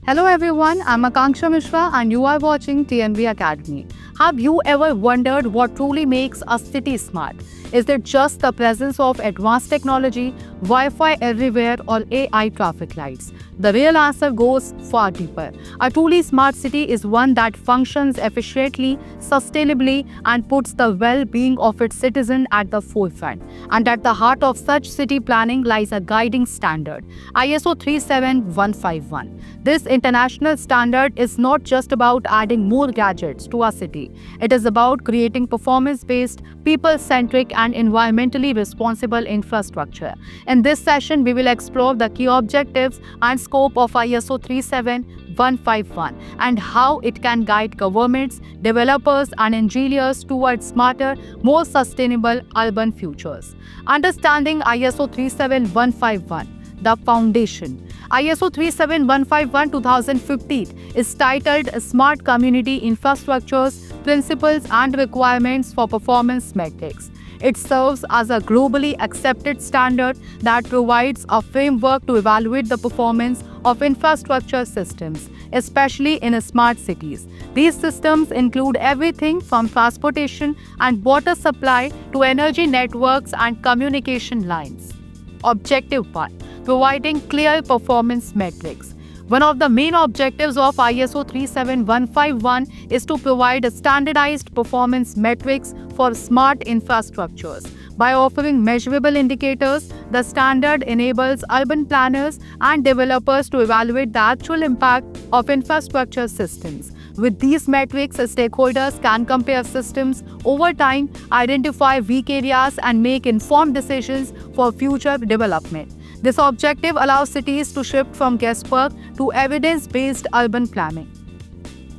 Hello everyone, I'm Akanksha Mishra and you are watching TNV Academy. Have you ever wondered what truly makes a city smart? Is it just the presence of advanced technology, Wi-Fi everywhere or AI traffic lights? The real answer goes far deeper. A truly smart city is one that functions efficiently, sustainably and puts the well-being of its citizens at the forefront. And at the heart of such city planning lies a guiding standard, ISO 37151. This international standard is not just about adding more gadgets to our city. It is about creating performance-based, people-centric and environmentally responsible infrastructure. In this session, we will explore the key objectives and scope of ISO 37151 and how it can guide governments, developers and engineers towards smarter, more sustainable urban futures. Understanding ISO 37151, the foundation. ISO 37151 2015 is titled Smart Community Infrastructures, Principles and Requirements for Performance Metrics. It serves as a globally accepted standard that provides a framework to evaluate the performance of infrastructure systems, especially in smart cities. These systems include everything from transportation and water supply to energy networks and communication lines. Objective 1. Providing clear performance metrics. One of the main objectives of ISO 37151 is to provide standardized performance metrics for smart infrastructures. By offering measurable indicators, the standard enables urban planners and developers to evaluate the actual impact of infrastructure systems. With these metrics, stakeholders can compare systems over time, identify weak areas, and make informed decisions for future development. This objective allows cities to shift from guesswork to evidence-based urban planning.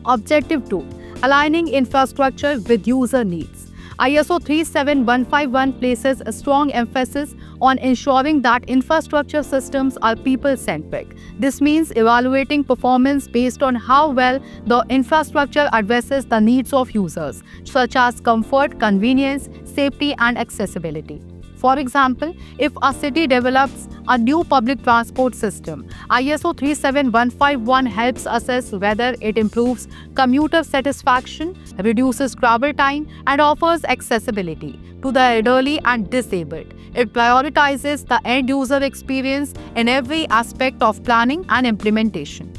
Objective 2. Aligning infrastructure with user needs. ISO 37151 places a strong emphasis on ensuring that infrastructure systems are people-centric. This means evaluating performance based on how well the infrastructure addresses the needs of users, such as comfort, convenience, safety, and accessibility. For example, if a city develops a new public transport system, ISO 37151 helps assess whether it improves commuter satisfaction, reduces travel time, and offers accessibility to the elderly and disabled. It prioritizes the end-user experience in every aspect of planning and implementation.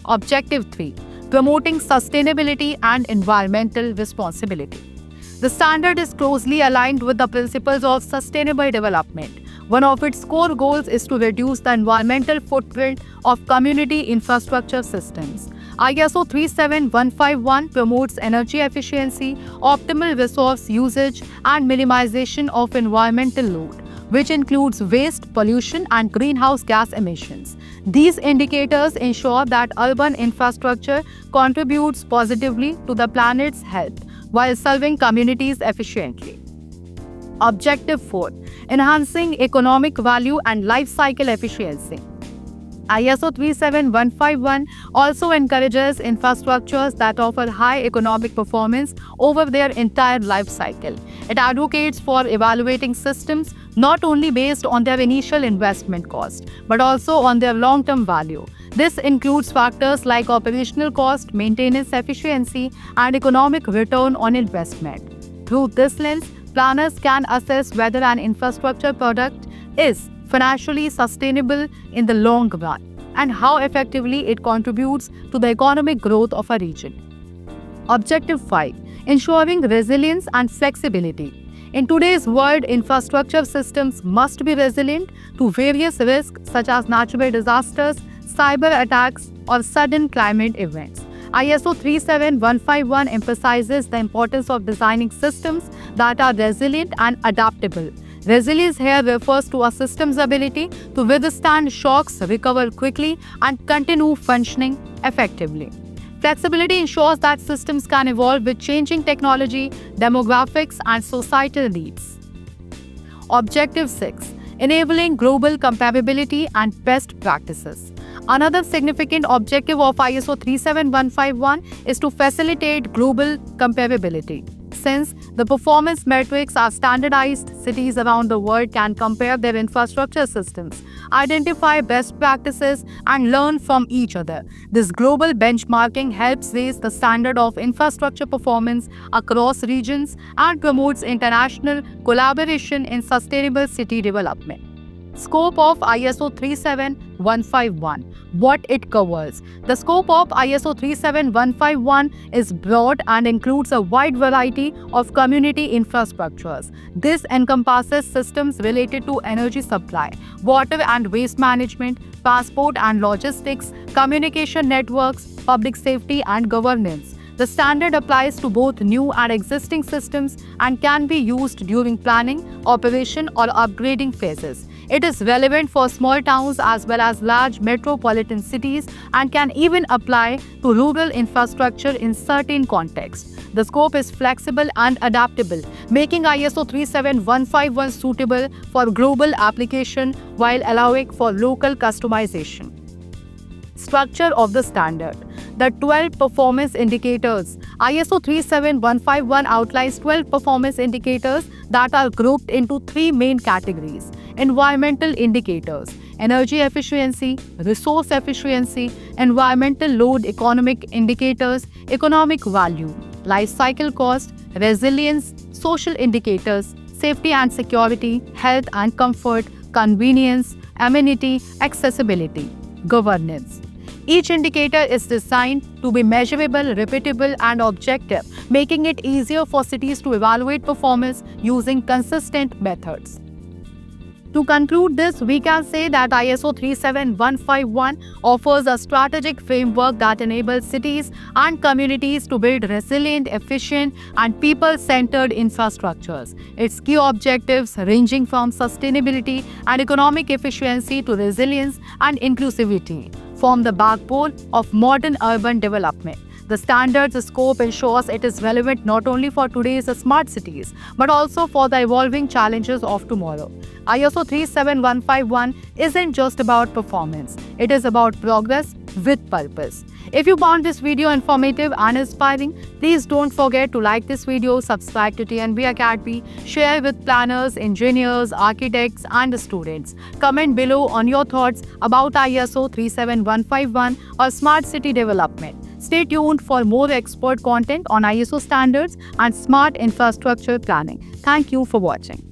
Objective 3. Promoting sustainability and environmental responsibility. The standard is closely aligned with the principles of sustainable development. One of its core goals is to reduce the environmental footprint of community infrastructure systems. ISO 37151 promotes energy efficiency, optimal resource usage, and minimization of environmental load, which includes waste, pollution, and greenhouse gas emissions. These indicators ensure that urban infrastructure contributes positively to the planet's health while serving communities efficiently. Objective 4. Enhancing economic value and life cycle efficiency. ISO 37151 also encourages infrastructures that offer high economic performance over their entire life cycle. It advocates for evaluating systems not only based on their initial investment cost, but also on their long-term value. This includes factors like operational cost, maintenance efficiency, and economic return on investment. Through this lens, planners can assess whether an infrastructure product is financially sustainable in the long run and how effectively it contributes to the economic growth of a region. Objective 5. Ensuring resilience and flexibility. In today's world, infrastructure systems must be resilient to various risks such as natural disasters, cyber attacks, or sudden climate events. ISO 37151 emphasizes the importance of designing systems that are resilient and adaptable. Resilience here refers to a system's ability to withstand shocks, recover quickly, and continue functioning effectively. Flexibility ensures that systems can evolve with changing technology, demographics, and societal needs. Objective 6. Enabling global comparability and best practices. Another significant objective of ISO 37151 is to facilitate global comparability. Since The performance metrics are standardized. Cities around the world can compare their infrastructure systems, identify best practices, and learn from each other. This global benchmarking helps raise the standard of infrastructure performance across regions and promotes international collaboration in sustainable city development. Scope of ISO 37151. What it covers. The scope of ISO 37151 is broad and includes a wide variety of community infrastructures. This encompasses systems related to energy supply, water and waste management, transport and logistics, communication networks, public safety, and governance. The standard applies to both new and existing systems and can be used during planning, operation, or upgrading phases. It is relevant for small towns as well as large metropolitan cities and can even apply to rural infrastructure in certain contexts. The scope is flexible and adaptable, making ISO 37151 suitable for global application while allowing for local customization. Structure of the standard. The 12 performance indicators. ISO 37151 outlines 12 performance indicators that are grouped into three main categories. Environmental indicators, energy efficiency, resource efficiency, environmental load, economic indicators, economic value, life cycle cost, resilience, social indicators, safety and security, health and comfort, convenience, amenity, accessibility, governance. Each indicator is designed to be measurable, repeatable, and objective, making it easier for cities to evaluate performance using consistent methods. To conclude this, we can say that ISO 37151 offers a strategic framework that enables cities and communities to build resilient, efficient, and people-centered infrastructures. Its key objectives, ranging from sustainability and economic efficiency to resilience and inclusivity, form the backbone of modern urban development. The standard's scope ensures it is relevant not only for today's smart cities, but also for the evolving challenges of tomorrow. ISO 37151 isn't just about performance, it is about progress with purpose. If you found this video informative and inspiring, please don't forget to like this video, subscribe to TNB Academy, share with planners, engineers, architects, and students. Comment below on your thoughts about ISO 37151 or smart city development. Stay tuned for more expert content on ISO standards and smart infrastructure planning. Thank you for watching.